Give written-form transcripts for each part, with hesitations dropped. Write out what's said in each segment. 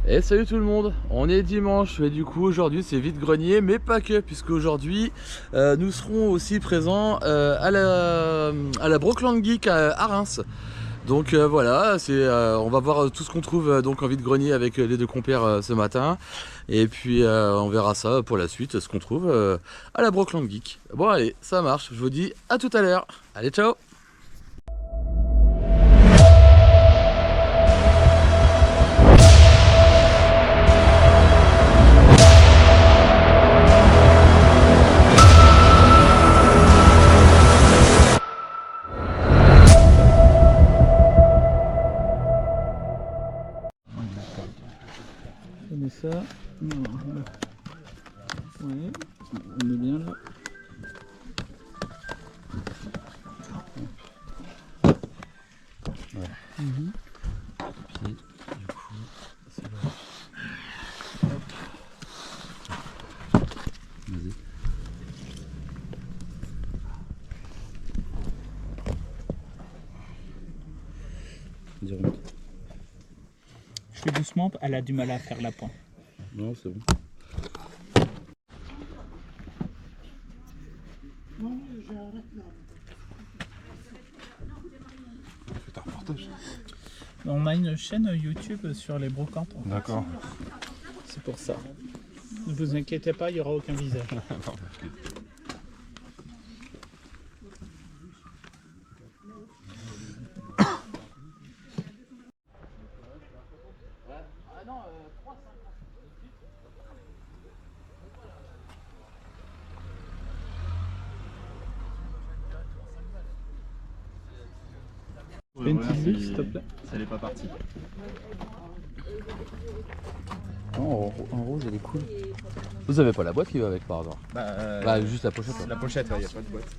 Et salut tout le monde, on est dimanche et du coup aujourd'hui c'est vide-grenier mais pas que, puisque aujourd'hui nous serons aussi présents à la Brockland Geek à Reims. Donc voilà, on va voir tout ce qu'on trouve donc en vide-grenier avec les deux compères ce matin. Et puis on verra ça pour la suite, ce qu'on trouve à la Brockland Geek. Bon allez, ça marche, je vous dis à tout à l'heure. Allez, ciao. On met ça. Non, ouais, on est bien là. Voilà. Puis du coup, c'est là. Hop. Vas-y. Je fais doucement, elle a du mal à faire la pointe. Non, c'est bon. C'est un reportage. On a une chaîne YouTube sur les brocantes. D'accord. C'est pour ça. Ne vous inquiétez pas, il n'y aura aucun visage. Fais une petite vue, s'il te plaît. Ça n'est pas parti. Non, en rose elle est cool. Vous avez pas la boîte qui va avec par hasard? Bah juste la pochette. La pochette, il n'y a pas de boîte.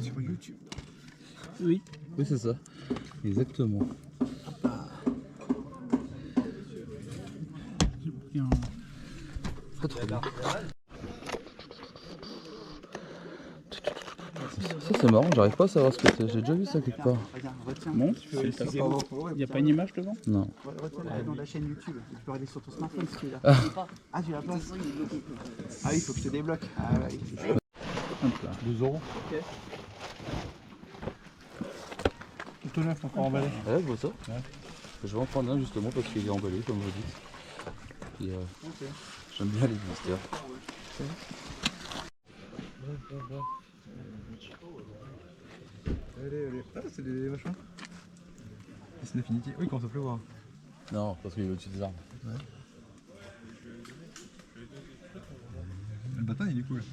Sur YouTube. Oui. Oui, c'est ça. Exactement. Très trop bien. Ça c'est marrant, j'arrive pas à savoir ce que c'est. J'ai déjà vu ça quelque part. Bon, tu peux taper. Il n'y a pas une image devant? Non. Retiens dans la chaîne YouTube, tu peux regarder sur ton smartphone si tu l'as. Ah, tu l'as pas? Ah oui, il faut que je te débloque. Ah ouais. Hop là. 2 euros. Ok. Tout neuf encore emballé. Ah ouais, je vois ça. Ouais. Je vais en prendre un justement parce qu'il est emballé comme vous dites. Et, j'aime bien les blisters. Allez. Ah, c'est des machins. C'est Infinity. Oui, quand ça pleuvoir. Non, parce qu'il est au-dessus des arbres. Ouais. Le bâton il est cool.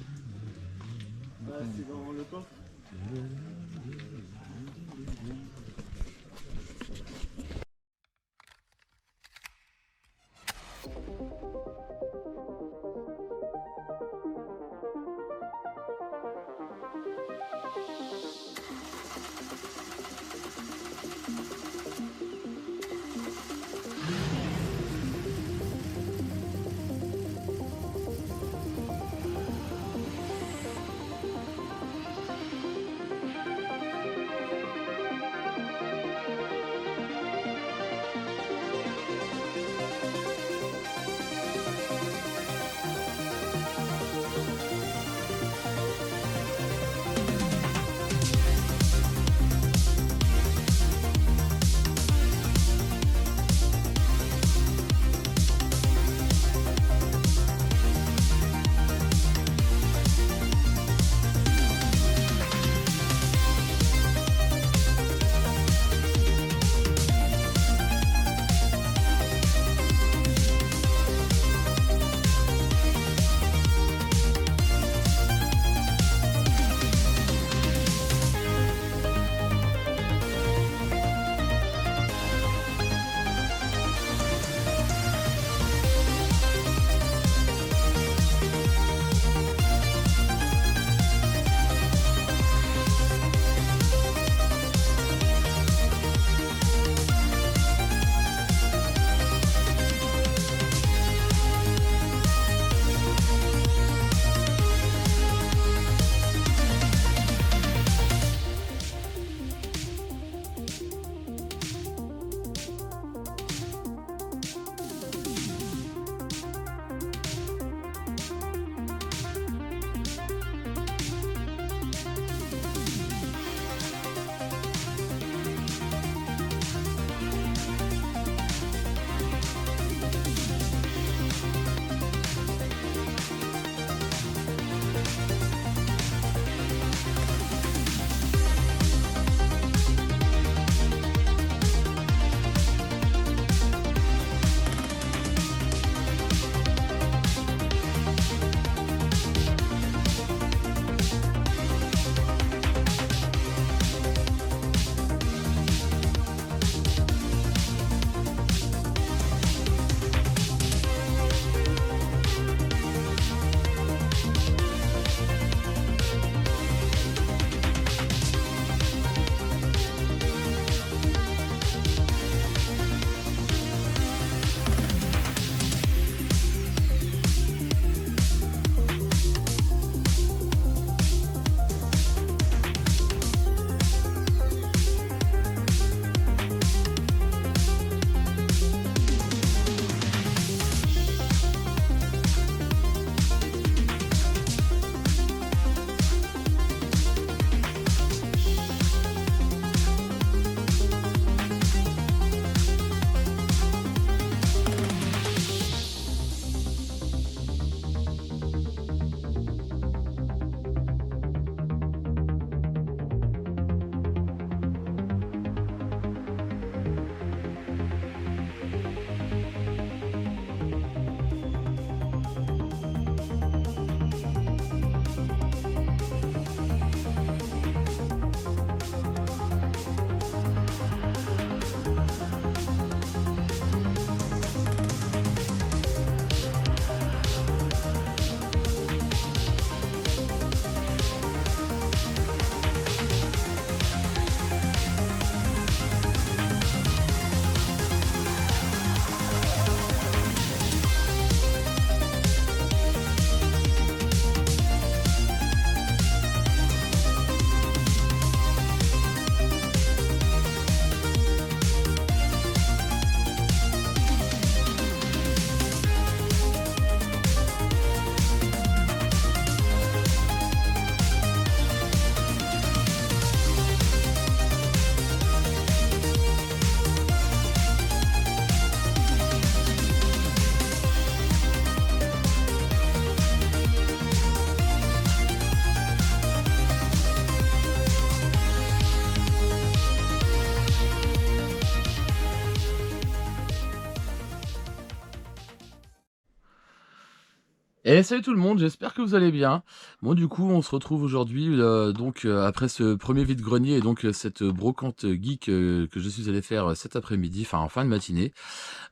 Et salut tout le monde, j'espère que vous allez bien. Bon du coup on se retrouve aujourd'hui après ce premier vide-grenier et donc cette brocante geek que je suis allé faire cet après-midi, enfin en fin de matinée.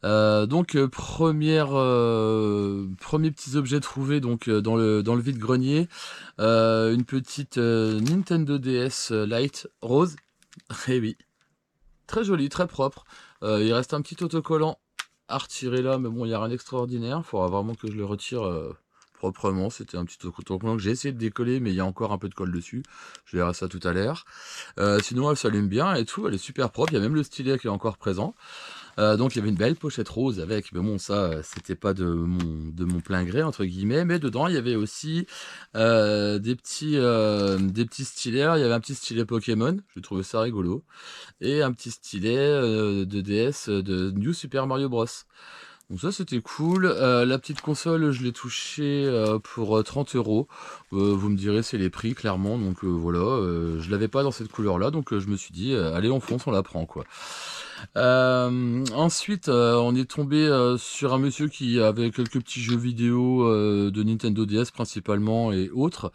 Premier petits objets trouvés donc dans le vide-grenier, une petite Nintendo DS Lite rose, et oui, très jolie, très propre. Il reste un petit autocollant à retirer là, mais bon il n'y a rien d'extraordinaire, il faudra vraiment que je le retire proprement. C'était un petit autocollant que j'ai essayé de décoller, mais il y a encore un peu de colle dessus, je verrai ça tout à l'heure. Sinon elle s'allume bien et tout, elle est super propre, il y a même le stylet qui est encore présent. Donc il y avait une belle pochette rose avec, mais bon ça c'était pas de mon plein gré entre guillemets, mais dedans il y avait aussi des petits stylets. Il y avait un petit stylet Pokémon, je trouvais ça rigolo, et un petit stylet de DS de New Super Mario Bros. Donc ça c'était cool. La petite console je l'ai touchée pour 30 €. Vous me direz c'est les prix clairement, donc voilà, je l'avais pas dans cette couleur là, donc je me suis dit allez on fonce, on la prend quoi. Ensuite on est tombé sur un monsieur qui avait quelques petits jeux vidéo de Nintendo DS principalement et autres.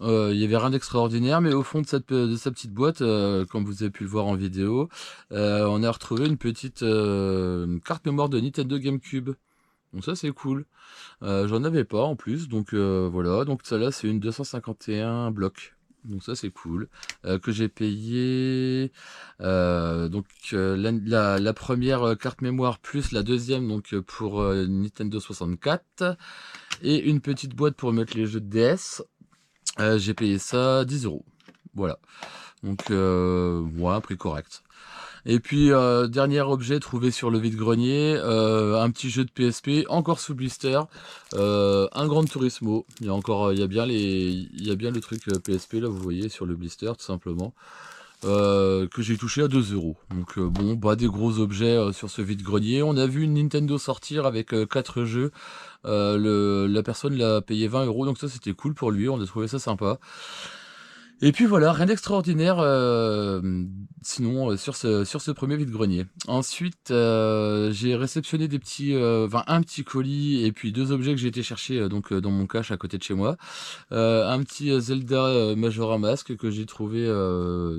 Il y avait rien d'extraordinaire, mais au fond de sa petite boîte, comme vous avez pu le voir en vidéo, on a retrouvé une petite carte mémoire de Nintendo GameCube. Donc ça c'est cool. J'en avais pas en plus, donc voilà. Donc celle-là c'est une 251 blocs. Donc ça c'est cool, que j'ai payé la première carte mémoire plus la deuxième donc pour Nintendo 64 et une petite boîte pour mettre les jeux de DS. J'ai payé ça 10 €. Voilà, donc ouais, un prix correct. Et puis dernier objet trouvé sur le vide-grenier, un petit jeu de PSP, encore sous blister, un Gran Turismo. Il y a bien le truc PSP là, vous voyez sur le blister tout simplement, que j'ai touché à 2 €. Donc bon, bah des gros objets sur ce vide-grenier. On a vu une Nintendo sortir avec 4 jeux. La personne l'a payé 20 €, donc ça c'était cool pour lui, on a trouvé ça sympa. Et puis voilà, rien d'extraordinaire sinon sur ce premier vide-grenier. Ensuite, j'ai réceptionné un petit colis et puis 2 objets que j'ai été chercher dans mon cache à côté de chez moi. Un petit Zelda Majora Mask que j'ai trouvé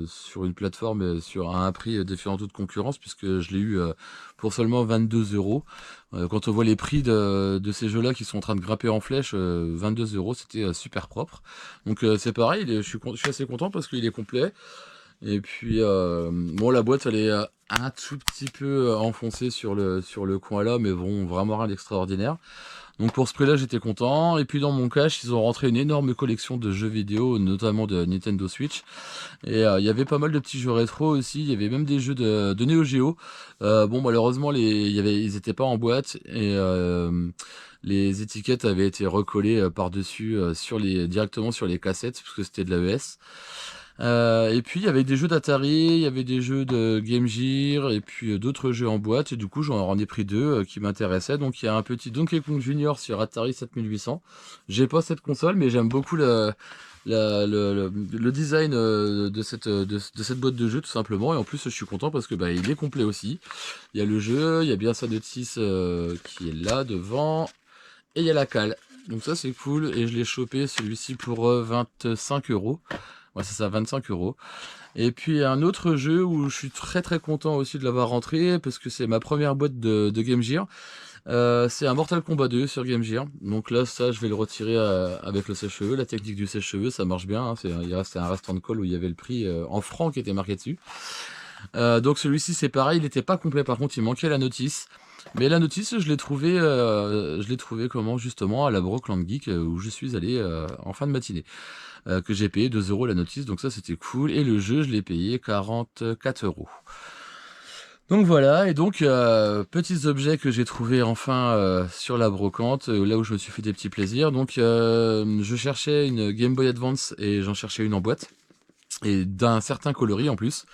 sur une plateforme à un prix défiant toute concurrence, puisque je l'ai eu pour seulement 22 €. Quand on voit les prix de ces jeux-là qui sont en train de grimper en flèche, 22 €, c'était super propre. Donc c'est pareil, je suis assez content parce qu'il est complet. Et puis bon, la boîte elle est un tout petit peu enfoncée sur le coin là, mais bon, vraiment rien d'extraordinaire. Donc pour ce prix là j'étais content. Et puis dans mon cache ils ont rentré une énorme collection de jeux vidéo, notamment de Nintendo Switch. Et il y avait pas mal de petits jeux rétro aussi, il y avait même des jeux de Neo Geo. Bon malheureusement ils étaient pas en boîte, et les étiquettes avaient été recollées par-dessus directement sur les cassettes, parce que c'était de l'AES. Et puis il y avait des jeux d'Atari, il y avait des jeux de Game Gear, et puis d'autres jeux en boîte, et du coup j'en ai pris 2 qui m'intéressaient. Donc il y a un petit Donkey Kong Junior sur Atari 7800. J'ai pas cette console, mais j'aime beaucoup le design de cette boîte de jeu tout simplement, et en plus je suis content parce que il est complet aussi. Il y a le jeu, il y a bien sa notice qui est là devant, et il y a la cale. Donc ça c'est cool, et je l'ai chopé celui-ci pour 25 €. Ouais, c'est ça, 25 €. Et puis un autre jeu où je suis très très content aussi de l'avoir rentré, parce que c'est ma première boîte de Game Gear. C'est un Mortal Kombat 2 sur Game Gear. Donc là, ça, je vais le retirer avec le sèche-cheveux. La technique du sèche-cheveux, ça marche bien, hein. C'est un restant de colle où il y avait le prix en francs qui était marqué dessus. Donc celui-ci, c'est pareil, il n'était pas complet. Par contre, il manquait la notice. Mais la notice, je l'ai trouvé comment, justement, à la Brocland Geek, où je suis allé en fin de matinée. Que j'ai payé 2 € la notice, donc ça c'était cool. Et le jeu, je l'ai payé 44 €. Donc voilà, et donc petits objets que j'ai trouvé enfin sur la brocante, là où je me suis fait des petits plaisirs. Donc je cherchais une Game Boy Advance, et j'en cherchais une en boîte, et d'un certain coloris en plus.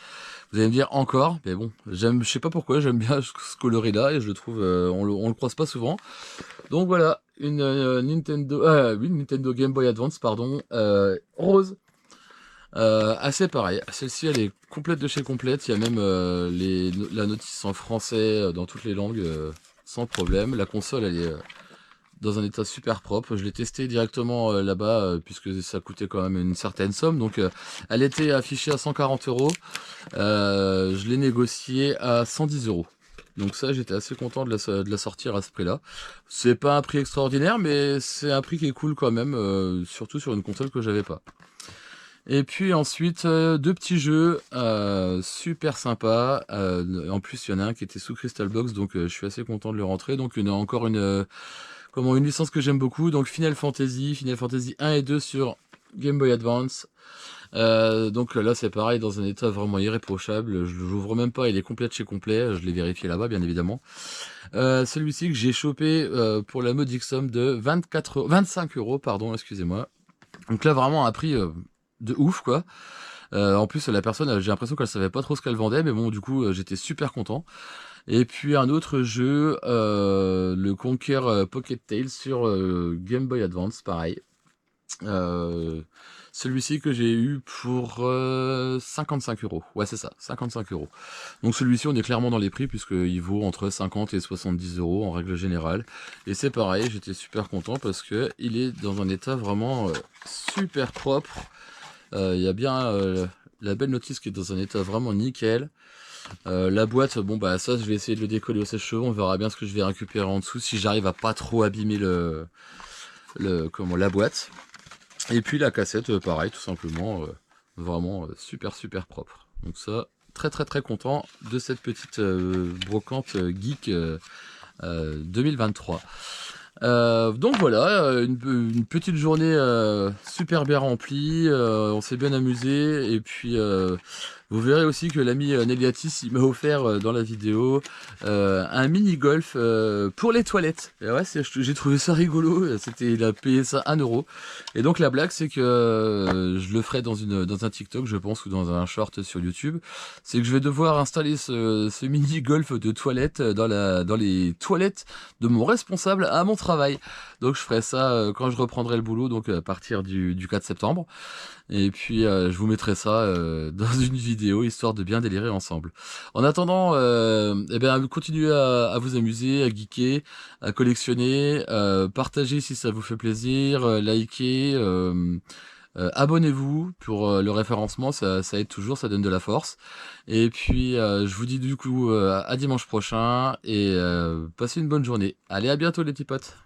Vous allez me dire encore, mais bon, je sais pas pourquoi, j'aime bien ce coloris là, et je le trouve, on le croise pas souvent. Donc voilà, une Nintendo Game Boy Advance, pardon, rose. Assez pareil, celle-ci elle est complète de chez complète, il y a même la notice en français dans toutes les langues, sans problème. La console elle est dans un état super propre. Je l'ai testé directement là-bas puisque ça coûtait quand même une certaine somme. Donc elle était affichée à 140 €. Je l'ai négociée à 110 €. Donc ça, j'étais assez content de la sortir à ce prix-là. C'est pas un prix extraordinaire, mais c'est un prix qui est cool quand même, surtout sur une console que j'avais pas. Et puis ensuite, 2 petits jeux super sympas. En plus, il y en a un qui était sous Crystal Box, donc je suis assez content de le rentrer. Donc encore une licence que j'aime beaucoup. Donc Final Fantasy 1 et 2 sur Game Boy Advance. Donc là c'est pareil, dans un état vraiment irréprochable. Je l'ouvre même pas, il est complet de chez complet. Je l'ai vérifié là-bas, bien évidemment. Celui-ci que j'ai chopé pour la modique somme de 25 €, pardon, excusez-moi. Donc là vraiment un prix de ouf, quoi. En plus la personne, j'ai l'impression qu'elle savait pas trop ce qu'elle vendait, mais bon, du coup j'étais super content. Et puis un autre jeu, le Conquer Pocket Tales sur Game Boy Advance, pareil. Celui-ci que j'ai eu pour 55 €. Ouais, c'est ça, 55 €. Donc celui-ci, on est clairement dans les prix puisqu'il vaut entre 50 et 70 € en règle générale. Et c'est pareil, j'étais super content parce que il est dans un état vraiment super propre. Il y a bien la belle notice qui est dans un état vraiment nickel. La boîte, bon bah ça, je vais essayer de le décoller au sèche-cheveux. On verra bien ce que je vais récupérer en dessous si j'arrive à pas trop abîmer la boîte. Et puis la cassette, pareil, tout simplement, vraiment super propre. Donc ça, très content de cette petite brocante geek 2023. Donc voilà, une petite journée super bien remplie, on s'est bien amusé, et puis vous verrez aussi que l'ami Neliatis, il m'a offert dans la vidéo un mini golf pour les toilettes. Et ouais, j'ai trouvé ça rigolo. Il a payé ça 1 €. Et donc la blague, c'est que je le ferai dans un TikTok, je pense, ou dans un short sur YouTube. C'est que je vais devoir installer ce mini golf de toilette dans les toilettes de mon responsable à mon travail. Donc je ferai ça quand je reprendrai le boulot, donc à partir du 4 septembre. Et puis je vous mettrai ça dans une vidéo, histoire de bien délirer ensemble. En attendant, continuez à vous amuser, à geeker, à collectionner, partagez si ça vous fait plaisir, likez, abonnez-vous pour le référencement, ça aide toujours, ça donne de la force. Et puis je vous dis du coup à dimanche prochain, et passez une bonne journée. Allez, à bientôt les petits potes.